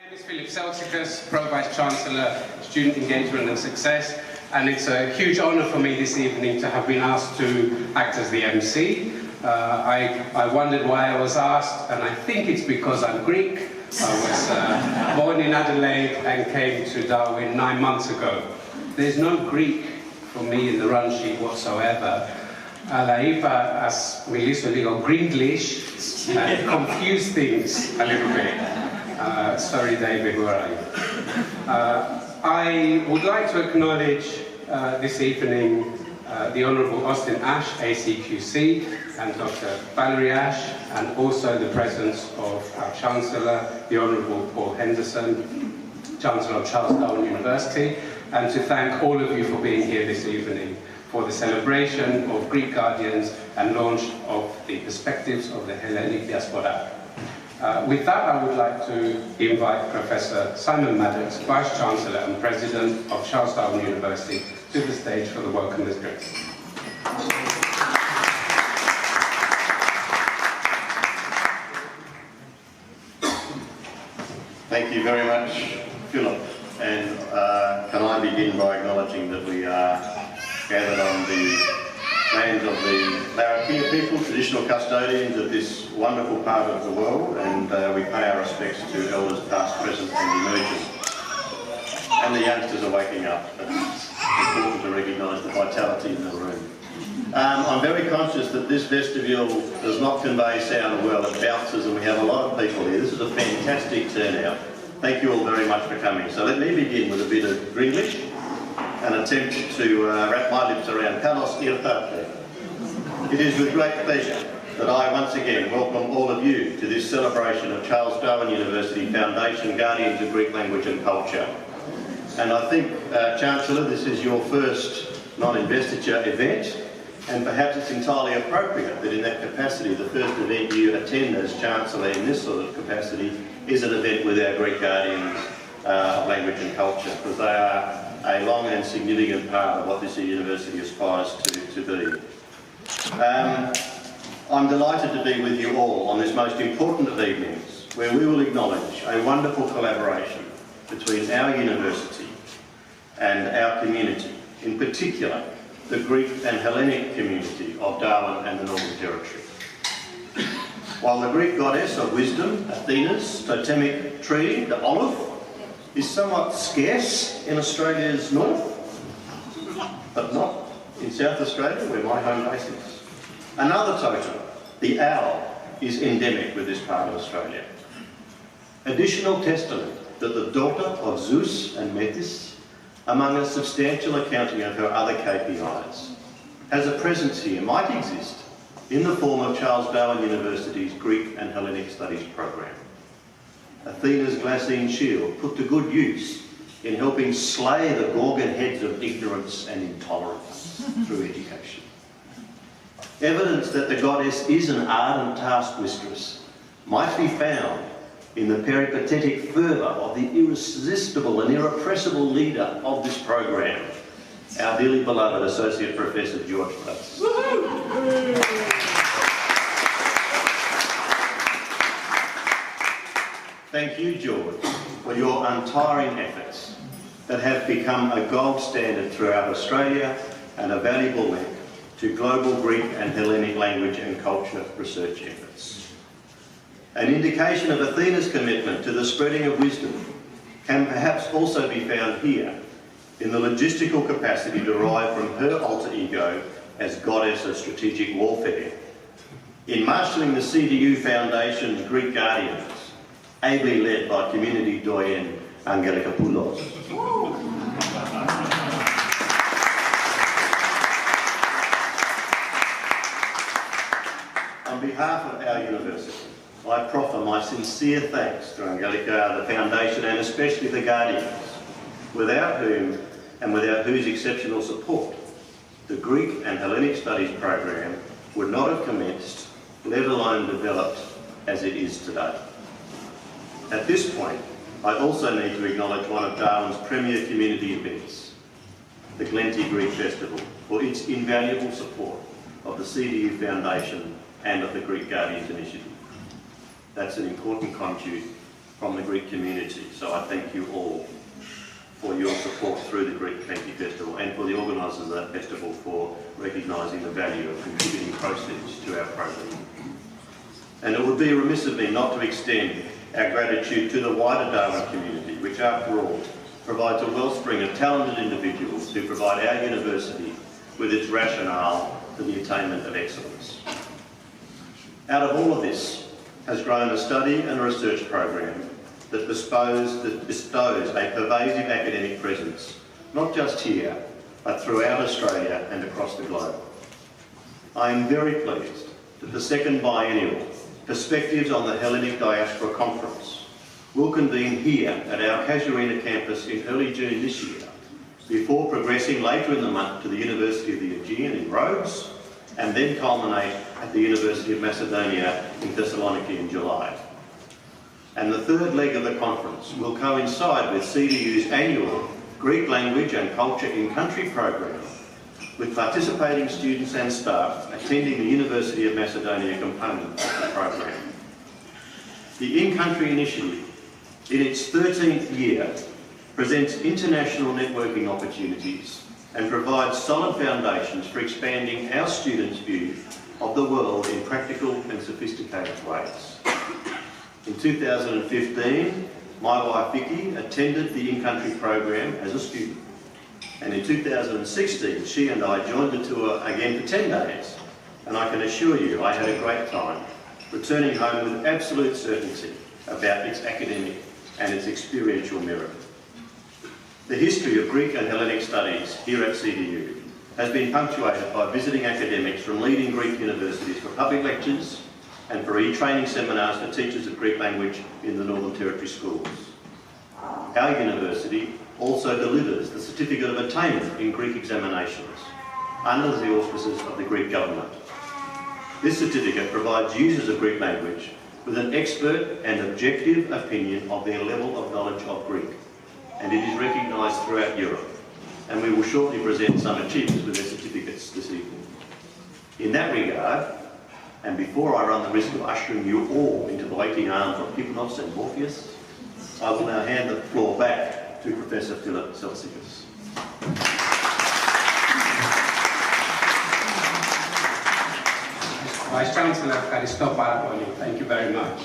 name is ΔΙΑΣΠΟΡΑ, Pro Vice Chancellor, Student Engagement and Success, and it's a huge honor for me this evening to have been asked to act as the MC. I wondered why I was asked, and I think it's because I'm Greek. I was born in Adelaide and came to Darwin 9 months ago. There's no Greek for me in the run sheet whatsoever. Αλλά είπα, ας μιλήσω λίγο Gringlish and confuse things a little bit. Sorry, David, where are you? I would like to acknowledge this evening the Honourable Austin Ash, ACQC, and Dr. Valerie Ash, and also the presence of our Chancellor, the Honourable Paul Henderson, Chancellor of Charles Darwin University, and to thank all of you for being here this evening for the celebration of Greek Guardians and launch of the perspectives of the Hellenic diaspora. With that, I would like to invite Professor Simon Maddox, Vice Chancellor and President of Charles Darwin University, to the stage for the welcome address. Thank you very much, Philip. And can I begin by acknowledging that we are gathered on the land of the Larrakia people, traditional custodians of this wonderful part of the world, and we pay our respects to elders past, present and emerging. And the youngsters are waking up. It's important to recognise the vitality in the room. I'm very conscious that this vestibule does not convey sound well, it bounces, and we have a lot of people here. This is a fantastic turnout. Thank you all very much for coming. So let me begin with a bit of Gringlish, an attempt to wrap my lips around ΚΑΘΩΣ ήρθατε. It is with great pleasure that I once again welcome all of you to this celebration of Charles Darwin University Foundation Guardians of Greek Language and Culture. And I think, Chancellor, this is your first non-investiture event, and perhaps it's entirely appropriate that in that capacity, the first event you attend as Chancellor in this sort of capacity is an event with our Greek Guardians of Language and Culture, because they are a long and significant part of what this university aspires to be. I'm delighted to be with you all on this most important of evenings, where we will acknowledge a wonderful collaboration between our university and our community, in particular the Greek and Hellenic community of Darwin and the Northern Territory. While the Greek goddess of wisdom, Athena's totemic tree, the olive, is somewhat scarce in Australia's north, but not in South Australia, where my home base is. Another totem, the owl, is endemic with this part of Australia. Additional testament that the daughter of Zeus and Metis, among a substantial accounting of her other KPIs, has a presence here, might exist, in the form of Charles Darwin University's Greek and Hellenic Studies program. Athena's glassine shield put to good use in helping slay the Gorgon heads of ignorance and intolerance through education. Evidence that the goddess is an ardent taskmistress might be found in the peripatetic fervour of the irresistible and irrepressible leader of this program, our dearly beloved Associate Professor George ΠΡΟΣ. Thank you, George, for your untiring efforts that have become a gold standard throughout Australia and a valuable link to global Greek and Hellenic language and culture research efforts. An indication of Athena's commitment to the spreading of wisdom can perhaps also be found here in the logistical capacity derived from her alter ego as goddess of strategic warfare, in marshalling the CDU Foundation's Greek Guardians, ably led by community doyen Angelikopoulos. On behalf of our university, I proffer my sincere thanks to Angelica, the Foundation, and especially the Guardians, without whom and without whose exceptional support, the Greek and Hellenic Studies program would not have commenced, let alone developed as it is today. At this point, I also need to acknowledge one of Darwin's premier community events, the Glenty Greek Festival, for its invaluable support of the CDU Foundation and of the Greek Guardians Initiative. That's an important conduit from the Greek community. So I thank you all for your support through the Greek Kanki Festival and for the organisers of that festival for recognising the value of contributing proceeds to our program. And it would be remiss of me not to extend our gratitude to the wider Darwin community, which after all provides a wellspring of talented individuals who provide our university with its rationale for the attainment of excellence. Out of all of this has grown a study and a research program that bestows a pervasive academic presence, not just here, but throughout Australia and across the globe. I am very pleased that the second biennial Perspectives on the Hellenic Diaspora Conference will convene here at our Casuarina campus in early June this year, before progressing later in the month to the University of the Aegean in Rhodes, and then culminate at the University of Macedonia in Thessaloniki in July. And the third leg of the conference will coincide with CDU's annual Greek Language and Culture in Country program, with participating students and staff attending the University of Macedonia component of the program. The In-Country initiative, in its 13th year, presents international networking opportunities and provides solid foundations for expanding our students' view of the world in practical and sophisticated ways. In 2015, my wife Vicky attended the In-Country program as a student. And in 2016, she and I joined the tour again for 10 days. And I can assure you, I had a great time, returning home with absolute certainty about its academic and its experiential merit. The history of Greek and Hellenic studies here at CDU has been punctuated by visiting academics from leading Greek universities for public lectures and for e-training seminars for teachers of Greek language in the Northern Territory schools. Our university also delivers the Certificate of Attainment in Greek examinations under the auspices of the Greek government. This certificate provides users of Greek language with an expert and objective opinion of their level of knowledge of Greek, and it is recognised throughout Europe. And we will shortly present some achievements with their certificates this evening. In that regard, and before I run the risk of ushering you all into the waiting arms of Hypnos and Morpheus, I will now hand the floor back to Professor Philip Selsikis. Vice-Chancellor, ευχαριστώ πάρα πολύ. Thank you very much.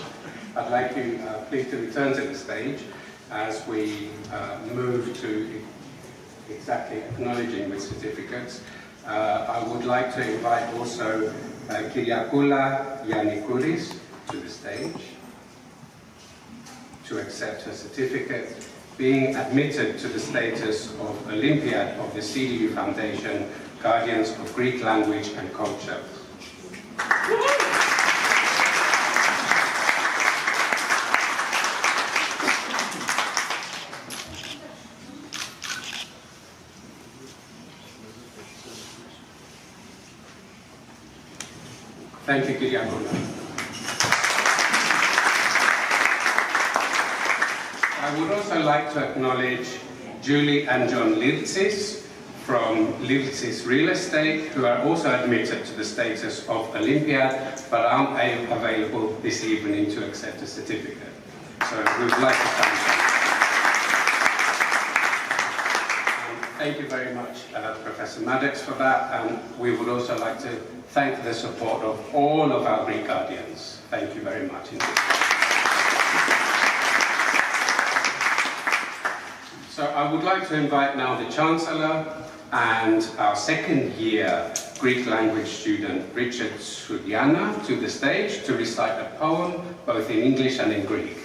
I'd like you please to return to the stage as we move to exactly acknowledging the certificates. I would like to invite also Kyriakoula Yannikouris to the stage to accept her certificate, being admitted to the status of Olympiad of the CDU Foundation, Guardians of Greek Language and Culture. Thank you, Kyriakoula. I would also like to acknowledge Julie and John Liltsis from Liltsis Real Estate, who are also admitted to the status of Olympiad, but aren't available this evening to accept a certificate. So we would like to thank them. Thank you very much, Professor Maddox, for that, and we would also like to thank the support of all of our Greek Guardians. Thank you very much indeed. So I would like to invite now the Chancellor and our second year Greek language student, Richard Soudiana, to the stage to recite a poem both in English and in Greek.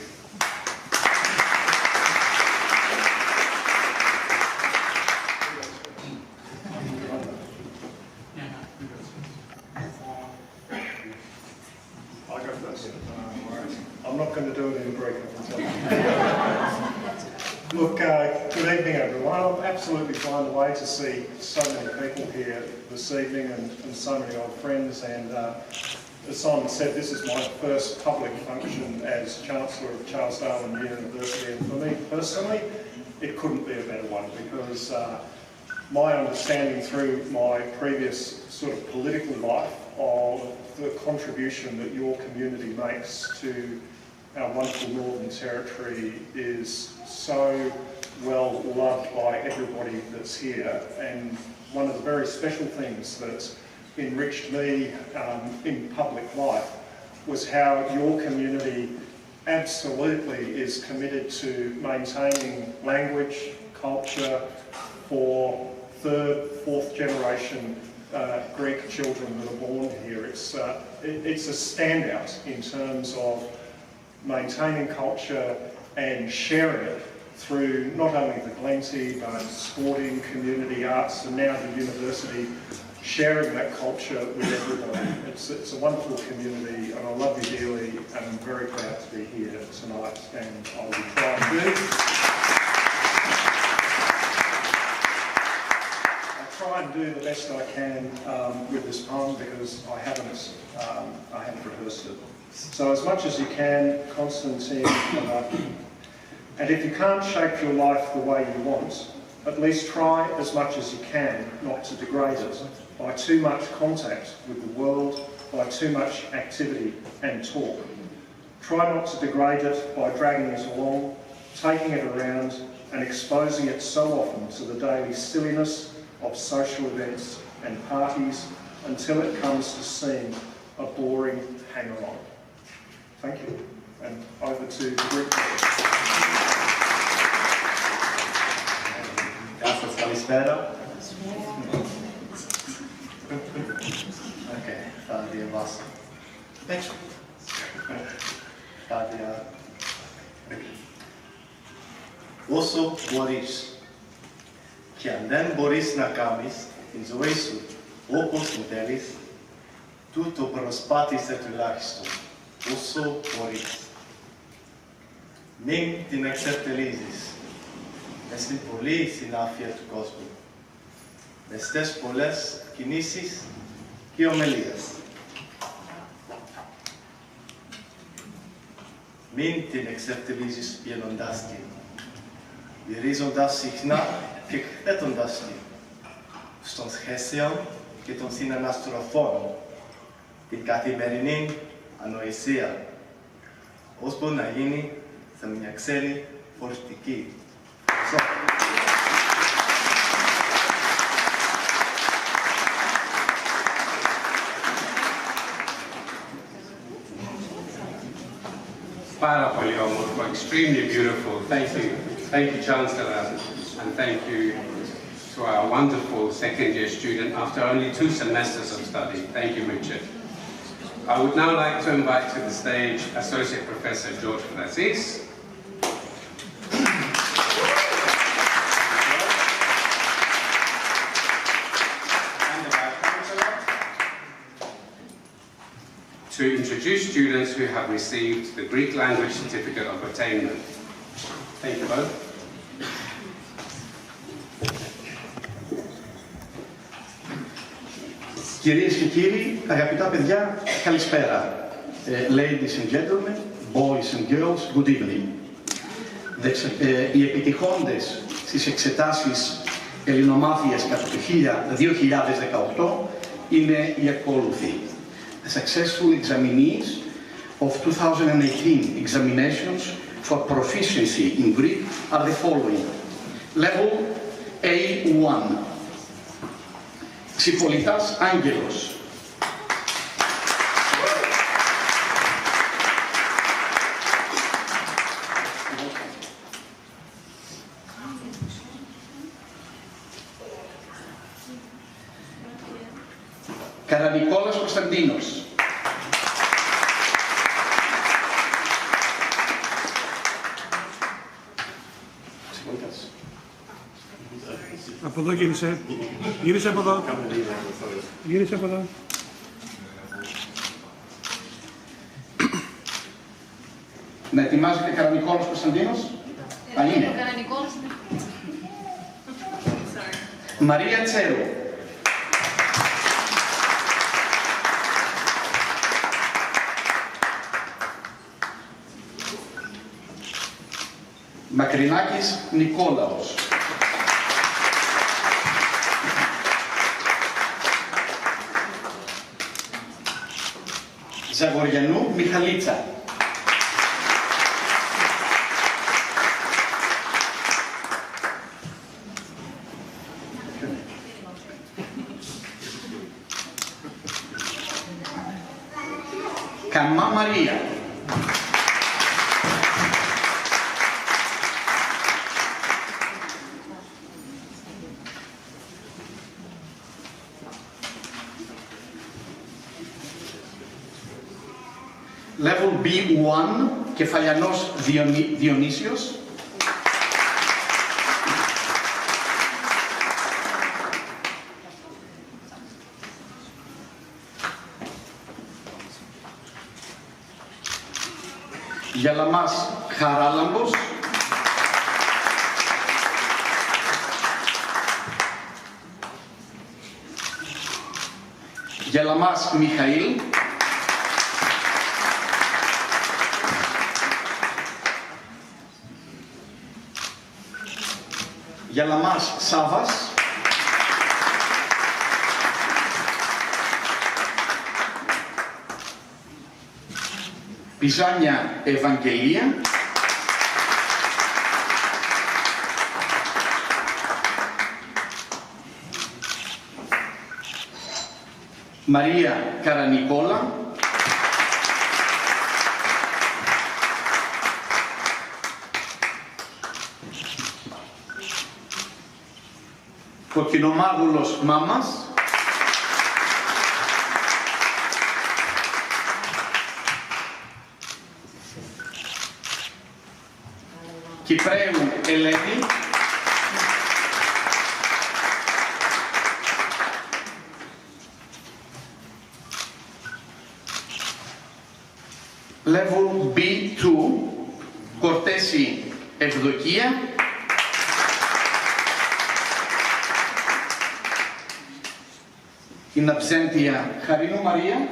I'm not going to do it in Greek, I can tell you. Look, good evening everyone. I'm absolutely blown away to see so many people here this evening and so many old friends. And as Simon said, this is my first public function as Chancellor of Charles Darwin University. And for me personally, it couldn't be a better one, because my understanding through my previous sort of political life of the contribution that your community makes to our wonderful Northern Territory is so well loved by everybody that's here, and one of the very special things that enriched me in public life was how your community absolutely is committed to maintaining language, culture for third, fourth generation Greek children that are born here. It's a standout in terms of maintaining culture and sharing it through not only the GLÄNTY but sporting, community, arts, and now the university, sharing that culture with everybody. It's a wonderful community, and I love you dearly, and I'm very proud to be here tonight, and I will try and do the best I can with this poem, because I haven't rehearsed it. So as much as you can, Constantine, and if you can't shape your life the way you want, at least try as much as you can not to degrade it by too much contact with the world, by too much activity and talk. Try not to degrade it by dragging it along, taking it around and exposing it so often to the daily silliness of social events and parties until it comes to seem a boring hanger-on. Thank you, and over to the Greek. ΚΑΘΩΣ, καλησπέρα. Θα διαβάσω. Όσο μπορείς και αν δεν μπορείς να κάνεις την ζωή σου όπως την θέλεις, τούτο προσπάθησε τουλάχιστον όσο μπορείς. Μην την εξευτελίζεις μες στην πολλή συνάφεια του κόσμου, μες στις πολλές κινήσεις και ομιλίες. Μην την εξευτελίζεις βγαίνοντάς την, γυρίζοντας συχνά και εκθέτοντας την, στον σχέσεων και των συναναστροφών, την καθημερινή ανοησία, ώσπου να γίνει σε μια ξένη φορτική. Πάρα πολύ όμορφο, extremely beautiful. Thank you, Chancellor, and thank you to our wonderful second-year student after only 2 semesters of study. Thank you, Richard. I would now like to invite to the stage Associate Professor George Francis. To introduce students who have received the Greek Language Certificate of Attainment. Thank you both. Κυρίες και κύριοι, αγαπητά παιδιά, καλησπέρα. Ladies and gentlemen, boys and girls, good evening. Οι επιτυχώντες στις εξετάσεις ελληνομάθειας κατά το 2018 είναι οι ακόλουθοι. The successful examinees of 2018 examinations for proficiency in Greek are the following. Level A1. Ξυπολιτάς Άγγελος. Καρανικόλας Κωνσταντίνος. Από εδώ γύρισε. Γύρισε από εδώ. Γύρισε από εδώ. Να ετοιμάζεται Καρανικόλας Κωνσταντίνος. Αν είναι. Μαρία Τσέρου. Μακρινάκης Νικόλαος. Ζαγοριανού Μιχαλίτσα. Καμά Μαρία. Level B1, Κεφαλιανός Διονύσιος. Γιαλαμάς Χαράλαμπος. Γιαλαμάς Μιχαήλ. Γιαλαμάς Σάβας. Πιζάνια Ευαγγελία. Μαρία Καρανικόλα. Κοκκινομάγουλος Μάμας. Κυπρέου Ελένη. Level B2, Κορτέση Ευδοκία. In absentia Χαρίνου Μαρία.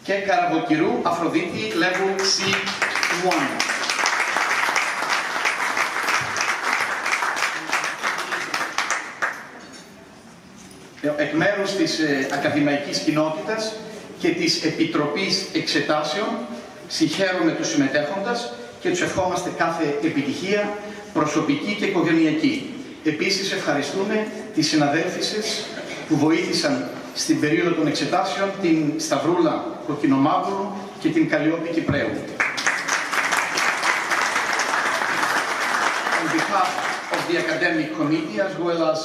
Και Καραβοκυρού Αφροδίτη Level C1. Εκ μέρους της ακαδημαϊκής κοινότητας και της Επιτροπής Εξετάσεων συγχαίρουμε τους συμμετέχοντας και τους ευχόμαστε κάθε επιτυχία προσωπική και οικογενειακή. Επίσης ευχαριστούμε τις συναδέλφισες που βοήθησαν στην περίοδο των εξετάσεων, την Σταυρούλα Κοκκινομάγουλου και την Καλλιόπη Κυπρέου. On behalf of the academic committee as well as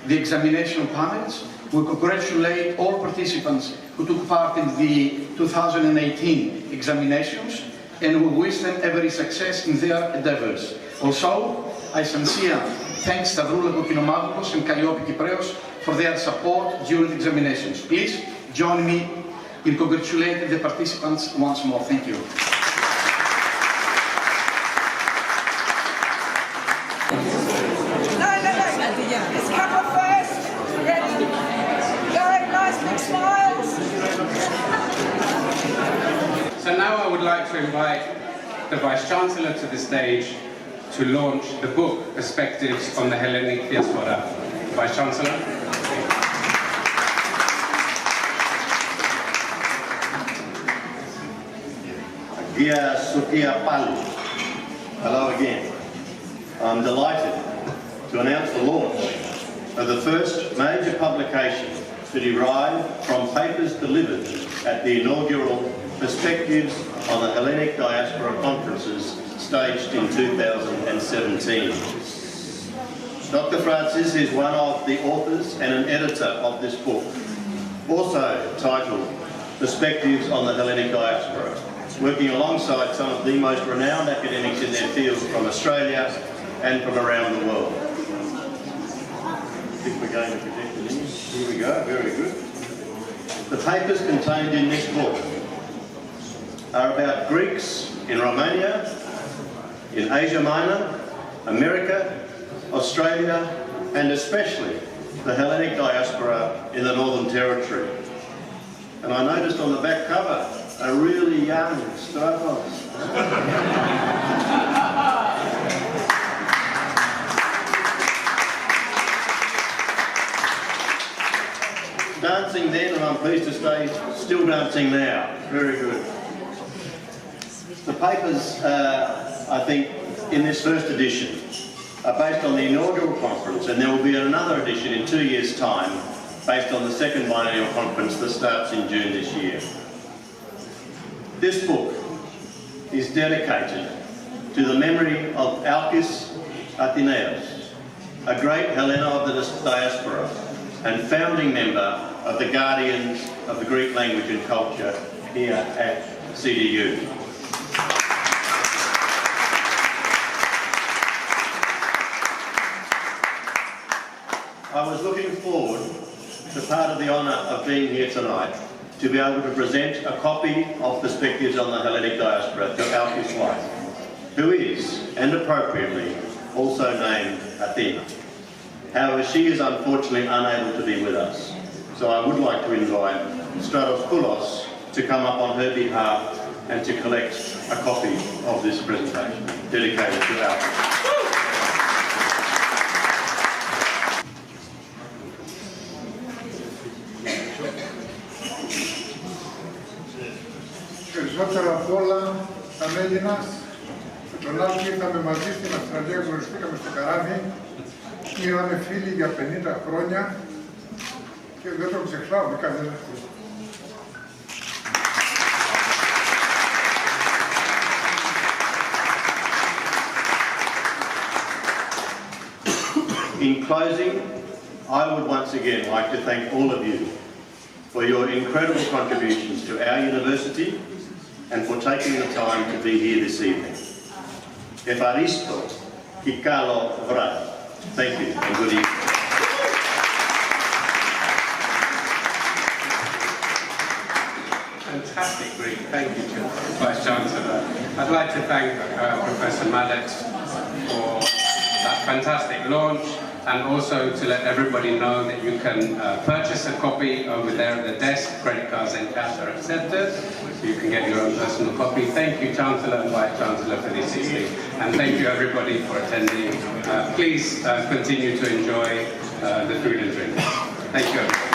the examination panels, we congratulate all participants who took part in the 2018 examinations and we wish them every success in their endeavors. Also, I sincerely thank Stavroula Kokkinomagoulos and Kalliopi Kypreos for their support during the examinations. Please join me in congratulating the participants once more. Thank you. It's couple first. Ready? Go, nice big smiles. So now I would like to invite the Vice-Chancellor to the stage to launch the book, Perspectives on the Hellenic Diaspora. Vice-Chancellor. Dear Sophia Palu, hello again. I'm delighted to announce the launch of the first major publication to derive from papers delivered at the inaugural Perspectives on the Hellenic Diaspora conferences staged in 2017. Dr. Francis is one of the authors and an editor of this book, also titled Perspectives on the Hellenic Diaspora, working alongside some of the most renowned academics in their fields from Australia and from around the world. I think we're going to project the image. Here we go, very good. The papers contained in this book are about Greeks in Romania, in Asia Minor, America, Australia, and especially the Hellenic diaspora in the Northern Territory. And I noticed on the back cover a really young Stavros. Dancing then, and I'm pleased to say, still dancing now. Very good. The papers, I think, in this first edition are based on the inaugural conference, and there will be another edition in 2 years' time based on the second biennial conference that starts in June this year. This book is dedicated to the memory of Alkis Athenaeus, a great Hellena of the diaspora and founding member of the Guardians of the Greek Language and Culture here at CDU. I was looking forward to part of the honour of being here tonight to be able to present a copy of Perspectives on the Hellenic Diaspora to Alkis' wife, who is, and appropriately, also named Athena. However, she is unfortunately unable to be with us. So I would like to invite ΣΤΟΥΣ to come up on her behalf and to collect a copy of this presentation dedicated to Alkis. Περισσότερα απ' όλα σαν Έλληνας, με τον Άλκη ήρθαμε μαζί στην Αυστραλία, γνωριστήκαμε στο καράβι, ήρθαμε φίλοι για 50 χρόνια και δεν τον ξεχνάω με κανένα χρόνο. In closing, I would once again like to thank all of you for your incredible contributions to our university and for taking the time to be here this evening. Ευχαριστώ και καλό βράδυ. Thank you and good evening. Fantastic Greek. Thank you, Vice Chancellor. I'd like to thank Professor Maddox for that fantastic launch, and also to let everybody know that you can purchase a copy over there at the desk. Credit cards and cash are accepted, so you can get your own personal copy. Thank you, Chancellor and Vice Chancellor, for this evening, and thank you everybody for attending. Please continue to enjoy the food and drink. Thank you, everybody.